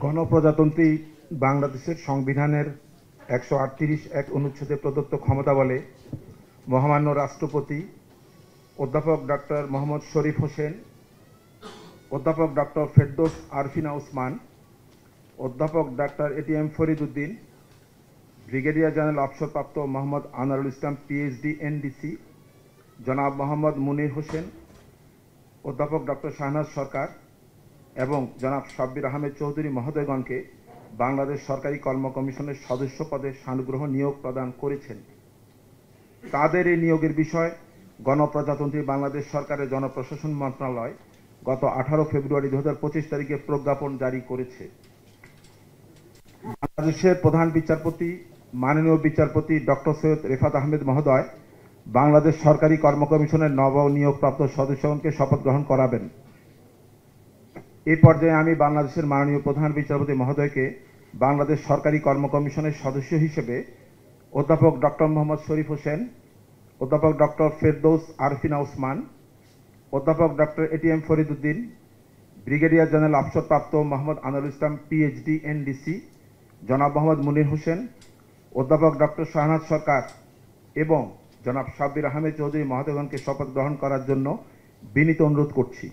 গণপ্রজাতন্ত্রী বাংলাদেশের সংবিধানের ১৩৮ অনুচ্ছেদে প্রদত্ত ক্ষমতা বলে মহামান্য রাষ্ট্রপতি অধ্যাপক ডক্টর মোহাম্মদ শরীফ হোসেন, অধ্যাপক ডক্টর ফেরদৌস আরফিনা ওসমান, অধ্যাপক doctor ATM Farid Uddin, brigadier general অবসরপ্রাপ্ত মোহাম্মদ আনোয়ারুল ইসলাম পিএইচডি এনডিসি, জনাব মোহাম্মদ মুনির হোসেন, অধ্যাপক ডক্টর শাহনাজ সরকার এবং জনাব সাব্বির আহমেদ চৌধুরী মহোদয়গণকে বাংলাদেশ সরকারি কর্ম কমিশনের সদস্য পদে সানুগ্রহ নিয়োগ প্রদান করেছেন। তাদের এই নিয়োগের বিষয় গণপ্রজাতন্ত্রী বাংলাদেশ সরকারের জনপ্রশাসন মন্ত্রণালয় গত 18 ফেব্রুয়ারি 2025 তারিখে প্রজ্ঞাপন জারি করেছে। বাংলাদেশের প্রধান বিচারপতি মাননীয় বিচারপতি ডক্টর সৈয়দ রেফাত আহমেদ মহোদয় বাংলাদেশ সরকারি কর্ম কমিশনের নবনিয়োগপ্রাপ্ত সদস্যগণকে শপথ গ্রহণ করাবেন। এই পর্যায়ে আমি বাংলাদেশের মাননীয় প্রধান বিচারপতি মহোদয়কে বাংলাদেশ সরকারি কর্ম কমিশনের সদস্য হিসেবে অধ্যাপক ডক্টর মোহাম্মদ শরীফ হোসেন, অধ্যাপক ডক্টর ফেরদৌস আরফিনা ওসমান, অধ্যাপক doctor ATM Farid Uddin, brigadier general অবসরপ্রাপ্ত মোহাম্মদ আনোয়ারুল ইসলাম পিএইচডি এনডিসি, জনাব মোহাম্মদ মুনির হোসেন, অধ্যাপক ডক্টর শাহনাজ সরকার এবং জনাব সাব্বির আহমেদ চৌধুরী মহোদয়গণকে শপথ গ্রহণ করার জন্য বিনীত অনুরোধ করছি।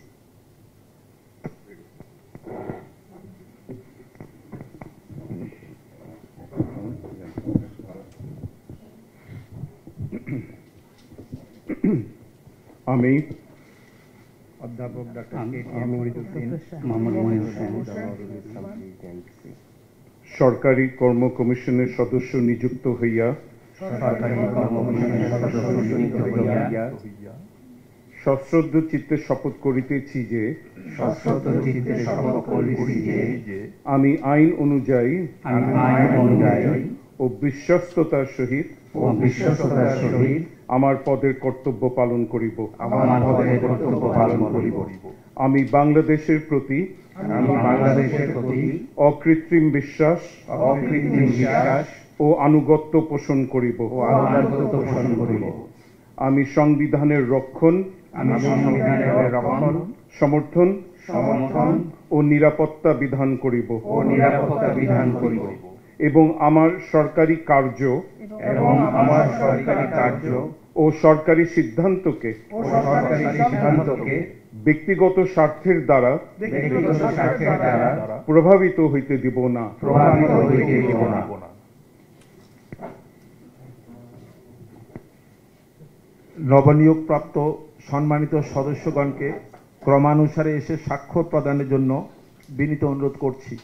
আমি অধ্যাপক ডক্টর সরকারি কর্ম কমিশনের সদস্য নিযুক্ত হইয়া সশ্রদ্ধ চিত্তে শপথ করিতেছি যে আমি আইন অনুযায়ী ও বিশ্বস্ততার সহিত আমার পদের কর্তব্য পালন করিব। আমি বাংলাদেশের প্রতি অকৃত্রিম বিশ্বাস ও আনুগত্য পোষণ করিব। আমি সংবিধানের রক্ষণ, সমর্থন ও নিরাপত্তা বিধান করিব এবং আমার সরকারি কার্য ও সরকারি সিদ্ধান্তকে ব্যক্তিগত স্বার্থের দ্বারা প্রভাবিত হইতে দিব না। নবনিয়োগপ্রাপ্ত সম্মানিত সদস্যগণকে ক্রমানুসারে এসে স্বাক্ষর প্রদানের জন্য বিনীত অনুরোধ করছি।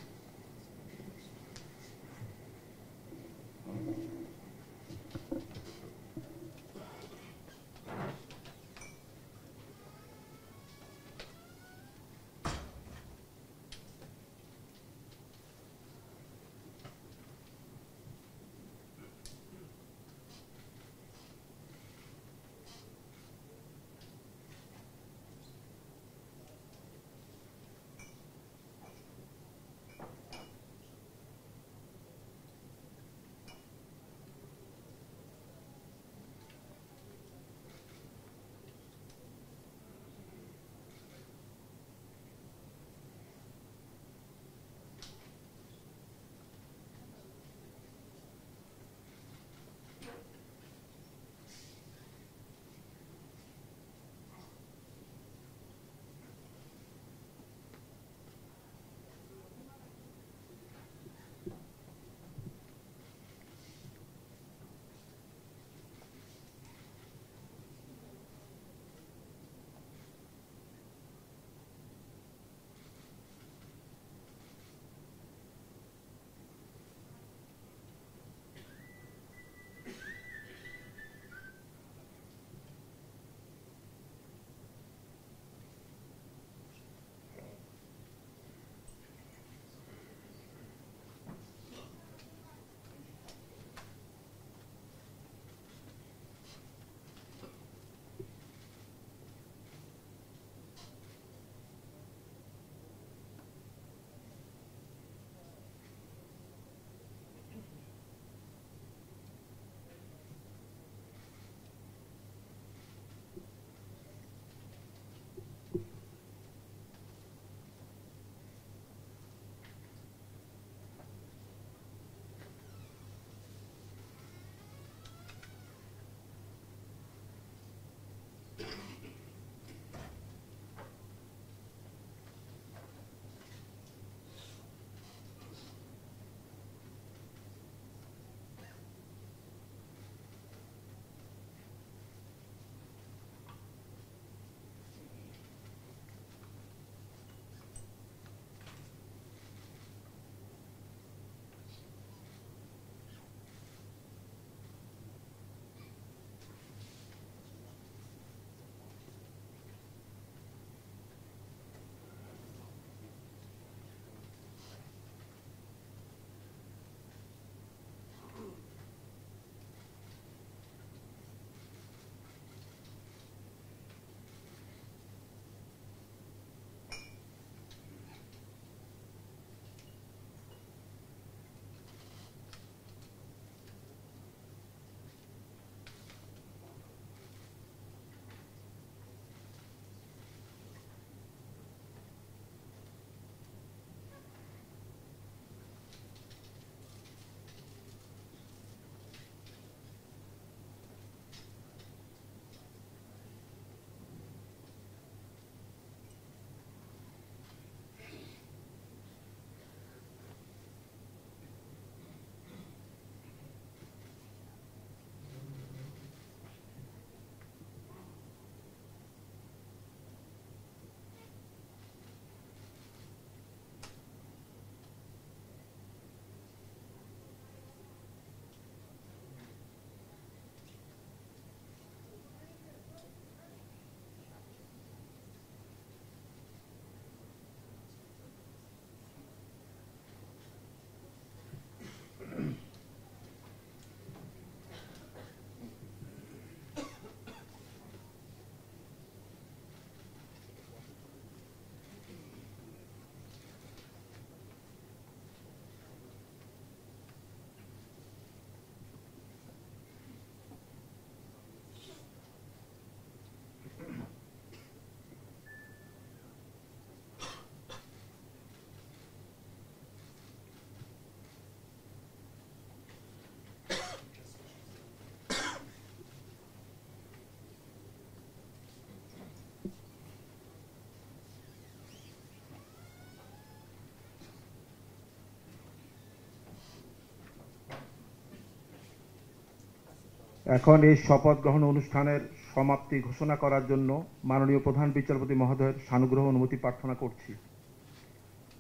এখন এই শপথ গ্রহণ অনুষ্ঠানের সমাপ্তি ঘোষণা করার জন্য মাননীয় প্রধান বিচারপতি মহোদয়ের সানুগ্রহ অনুমতি প্রার্থনা করছি।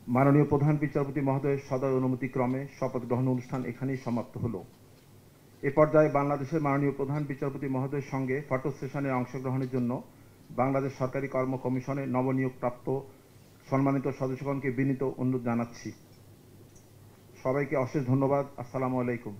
মাননীয় প্রধান বিচারপতি মহোদয়ের সদয় অনুমতি ক্রমে শপথ গ্রহণ অনুষ্ঠান এখানেই সমাপ্ত হলো। এ পর্যায়ে বাংলাদেশের মাননীয় প্রধান বিচারপতি মহোদয়ের সঙ্গে ফটো সেশনে অংশগ্রহণের জন্য বাংলাদেশ সরকারি কর্ম কমিশনে নবনিয়োগ প্রাপ্ত সম্মানিত সদস্যগণকে বিনীত অনুরোধ জানাচ্ছি। সবাইকে অশেষ ধন্যবাদ। আসসালামু আলাইকুম।